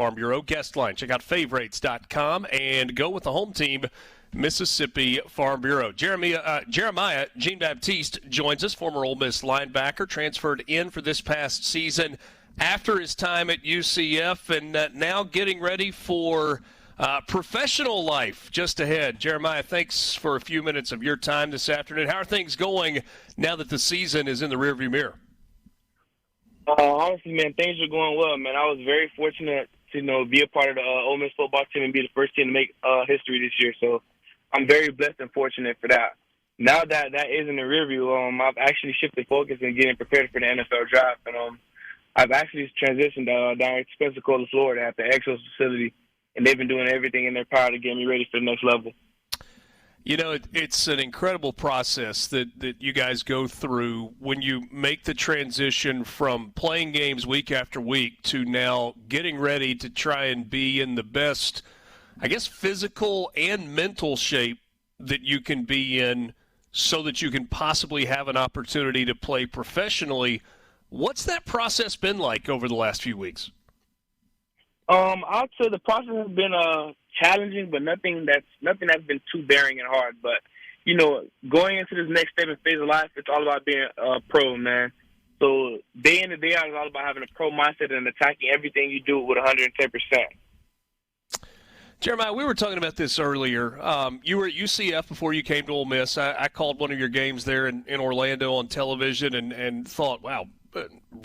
Farm Bureau guest line. Check out favorites.com and go with the home team, Mississippi Farm Bureau. Jeremiah Jean-Baptiste joins us, former Ole Miss linebacker, transferred in for this past season after his time at UCF, and now getting ready for professional life just ahead. Jeremiah, thanks for a few minutes of your time this afternoon. How are things going now that the season is in the rearview mirror? Honestly, man, things are going well, man. I was very fortunate to, be a part of the Ole Miss football team and be the first team to make history this year. So I'm very blessed and fortunate for that. Now that is in the rearview, I've actually shifted focus and getting prepared for the NFL draft. And I've actually transitioned down to Pensacola, Florida at the Exos facility, and they've been doing everything in their power to get me ready for the next level. It's an incredible process that you guys go through when you make the transition from playing games week after week to now getting ready to try and be in the best, I guess, physical and mental shape that you can be in so that you can possibly have an opportunity to play professionally. What's that process been like over the last few weeks? I'd say the process has been challenging, but nothing that's been too bearing and hard. But going into this next step and phase of life, it's all about being a pro, man. So day in and day out, it's all about having a pro mindset and attacking everything you do with 110%. Jeremiah, we were talking about this earlier. You were at UCF before you came to Ole Miss. I called one of your games there in Orlando on television and thought, wow,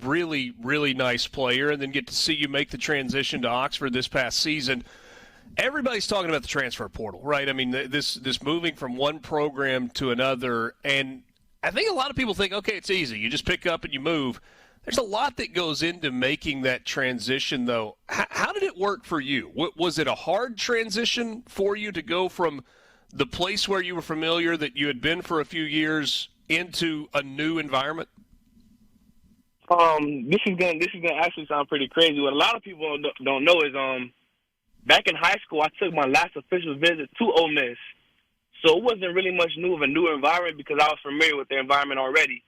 really, really nice player, and then get to see you make the transition to Oxford this past season. Everybody's talking about the transfer portal, right? I mean, this moving from one program to another, and I think a lot of people think, okay, it's easy. You just pick up and you move. There's a lot that goes into making that transition, though. How did it work for you? Was it a hard transition for you to go from the place where you were familiar, that you had been for a few years, into a new environment? This is gonna actually sound pretty crazy. What a lot of people don't know is back in high school, I took my last official visit to Ole Miss, so it wasn't really much new of a new environment because I was familiar with the environment already.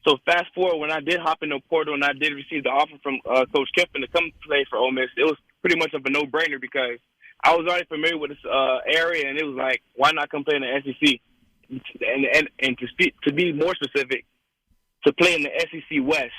So fast forward, when I did hop in the portal and I did receive the offer from Coach Kiffin to come play for Ole Miss, it was pretty much of a no-brainer because I was already familiar with this area, and it was like, why not come play in the SEC? And to be more specific, to play in the SEC West.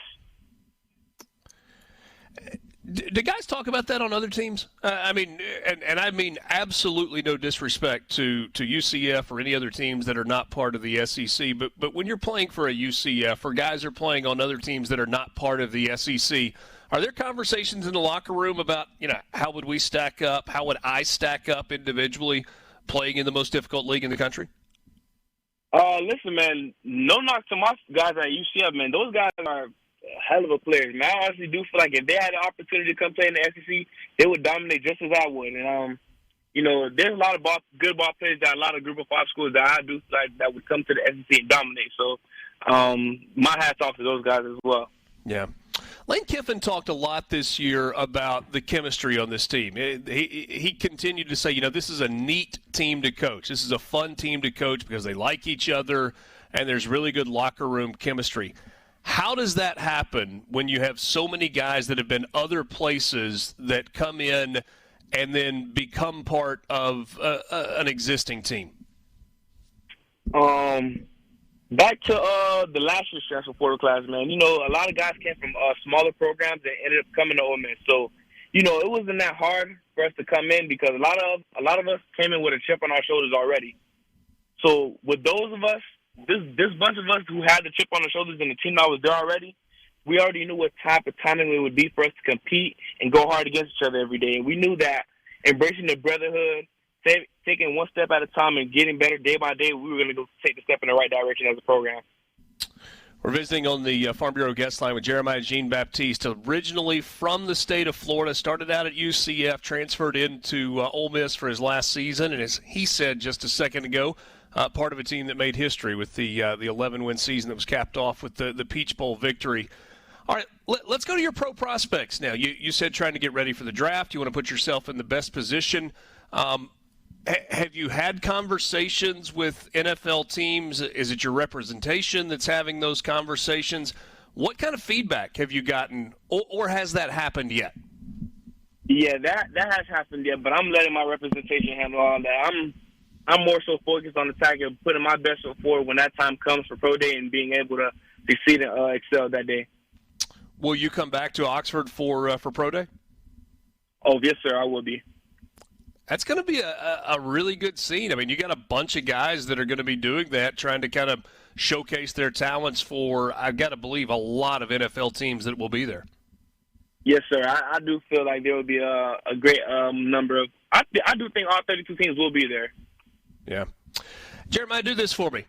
Do guys talk about that on other teams? I mean absolutely no disrespect to UCF or any other teams that are not part of the SEC, but when you're playing for a UCF or guys are playing on other teams that are not part of the SEC, are there conversations in the locker room about, how would we stack up? How would I stack up individually playing in the most difficult league in the country? Listen, man, no knock to my guys at UCF, man. Those guys are hell of a players, man. I honestly do feel like if they had the opportunity to come play in the SEC, they would dominate just as I would. And, there's a lot of good ball players that a lot of Group of 5 schools that I do like that would come to the SEC and dominate. So my hat's off to those guys as well. Yeah. Lane Kiffin talked a lot this year about the chemistry on this team. He continued to say, this is a neat team to coach. This is a fun team to coach because they like each other and there's really good locker room chemistry. How does that happen when you have so many guys that have been other places that come in and then become part of an existing team? Back to the last year's transfer portal class, man. A lot of guys came from smaller programs that ended up coming to Ole Miss. So, it wasn't that hard for us to come in because a lot of us came in with a chip on our shoulders already. So with those of us, this bunch of us who had the chip on our shoulders and the team that was there already, we already knew what type of timing it would be for us to compete and go hard against each other every day. And we knew that embracing the brotherhood, taking one step at a time and getting better day by day, we were going to go take the step in the right direction as a program. We're visiting on the Farm Bureau guest line with Jeremiah Jean-Baptiste, originally from the state of Florida, started out at UCF, transferred into Ole Miss for his last season, and as he said just a second ago, part of a team that made history with the 11-win season that was capped off with the Peach Bowl victory. All right, let's go to your pro prospects now. You said trying to get ready for the draft. You want to put yourself in the best position. Have you had conversations with NFL teams? Is it your representation that's having those conversations? What kind of feedback have you gotten, or has that happened yet? Yeah, that has happened, yeah, but I'm letting my representation handle all that. I'm more so focused on the tack and putting my best foot forward when that time comes for pro day and being able to succeed and excel that day. Will you come back to Oxford for pro day? Oh, yes, sir, I will be. That's going to be a really good scene. I mean, you got a bunch of guys that are going to be doing that, trying to kind of showcase their talents for, I've got to believe, a lot of NFL teams that will be there. Yes, sir. I do feel like there will be a great number of – I do think all 32 teams will be there. Yeah. Jeremiah, do this for me.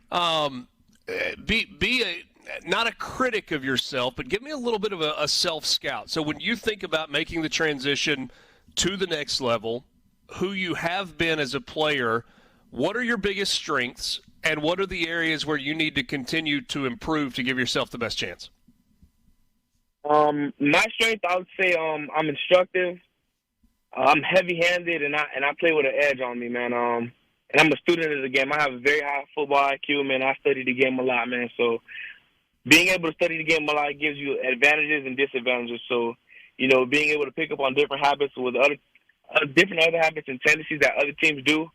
Be not a critic of yourself, but give me a little bit of a self-scout. So when you think about making the transition to the next level, who you have been as a player, what are your biggest strengths, and what are the areas where you need to continue to improve to give yourself the best chance? My strength, I would say, I'm instructive. I'm heavy-handed, and I play with an edge on me, man. And I'm a student of the game. I have a very high football IQ, man. I study the game a lot, man. So being able to study the game a lot gives you advantages and disadvantages. So, being able to pick up on different habits with different other habits and tendencies that other teams do,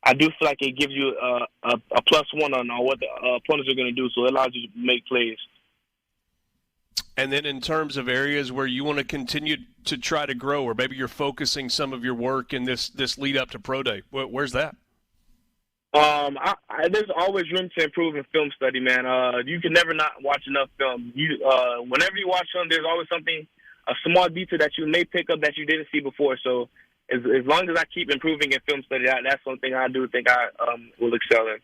I do feel like it gives you a plus one on what the opponents are going to do. So it allows you to make plays. And then in terms of areas where you want to continue to try to grow, or maybe you're focusing some of your work in this lead up to pro day, where's that? There's always room to improve in film study, man. You can never not watch enough film. Whenever you watch film, there's always something, a small detail that you may pick up that you didn't see before. So as long as I keep improving in film study, that's something I do think I will excel in.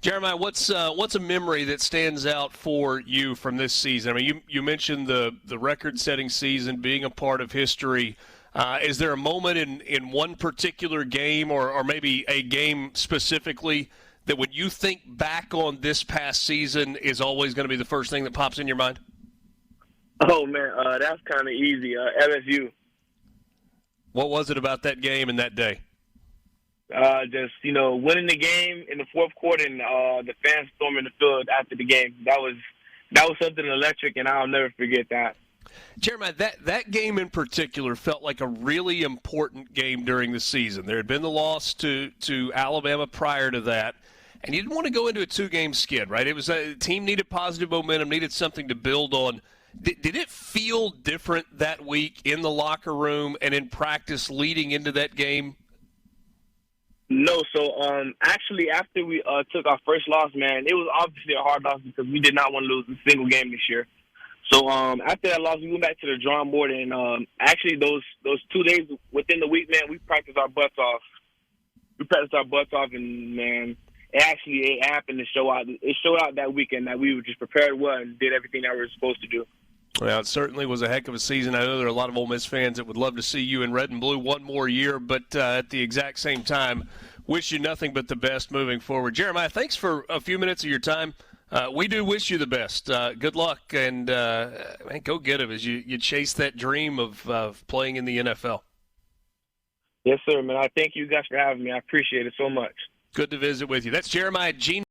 Jeremiah, what's a memory that stands out for you from this season? I mean, you mentioned the record-setting season, being a part of history. Is there a moment in one particular game or maybe a game specifically that when you think back on this past season is always going to be the first thing that pops in your mind? Oh, man, that's kind of easy. LSU. What was it about that game and that day? Winning the game in the fourth quarter and the fans storming the field after the game. That was something electric, and I'll never forget that. Jeremiah, that game in particular felt like a really important game during the season. There had been the loss to Alabama prior to that, and you didn't want to go into a two-game skid, right? It was a team needed positive momentum, needed something to build on. Did it feel different that week in the locker room and in practice leading into that game? No, so actually after we took our first loss, man, it was obviously a hard loss because we did not want to lose a single game this year. So after that loss, we went back to the drawing board, and actually those 2 days within the week, man, we practiced our butts off. And man, it happened to show out. It showed out that weekend that we were just prepared well and did everything that we were supposed to do. Well, it certainly was a heck of a season. I know there are a lot of Ole Miss fans that would love to see you in red and blue one more year, but at the exact same time, wish you nothing but the best moving forward. Jeremiah, thanks for a few minutes of your time. We do wish you the best. Good luck, and man, go get it as you chase that dream of playing in the NFL. Yes, sir, man. I thank you guys for having me. I appreciate it so much. Good to visit with you. That's Jeremiah Jean.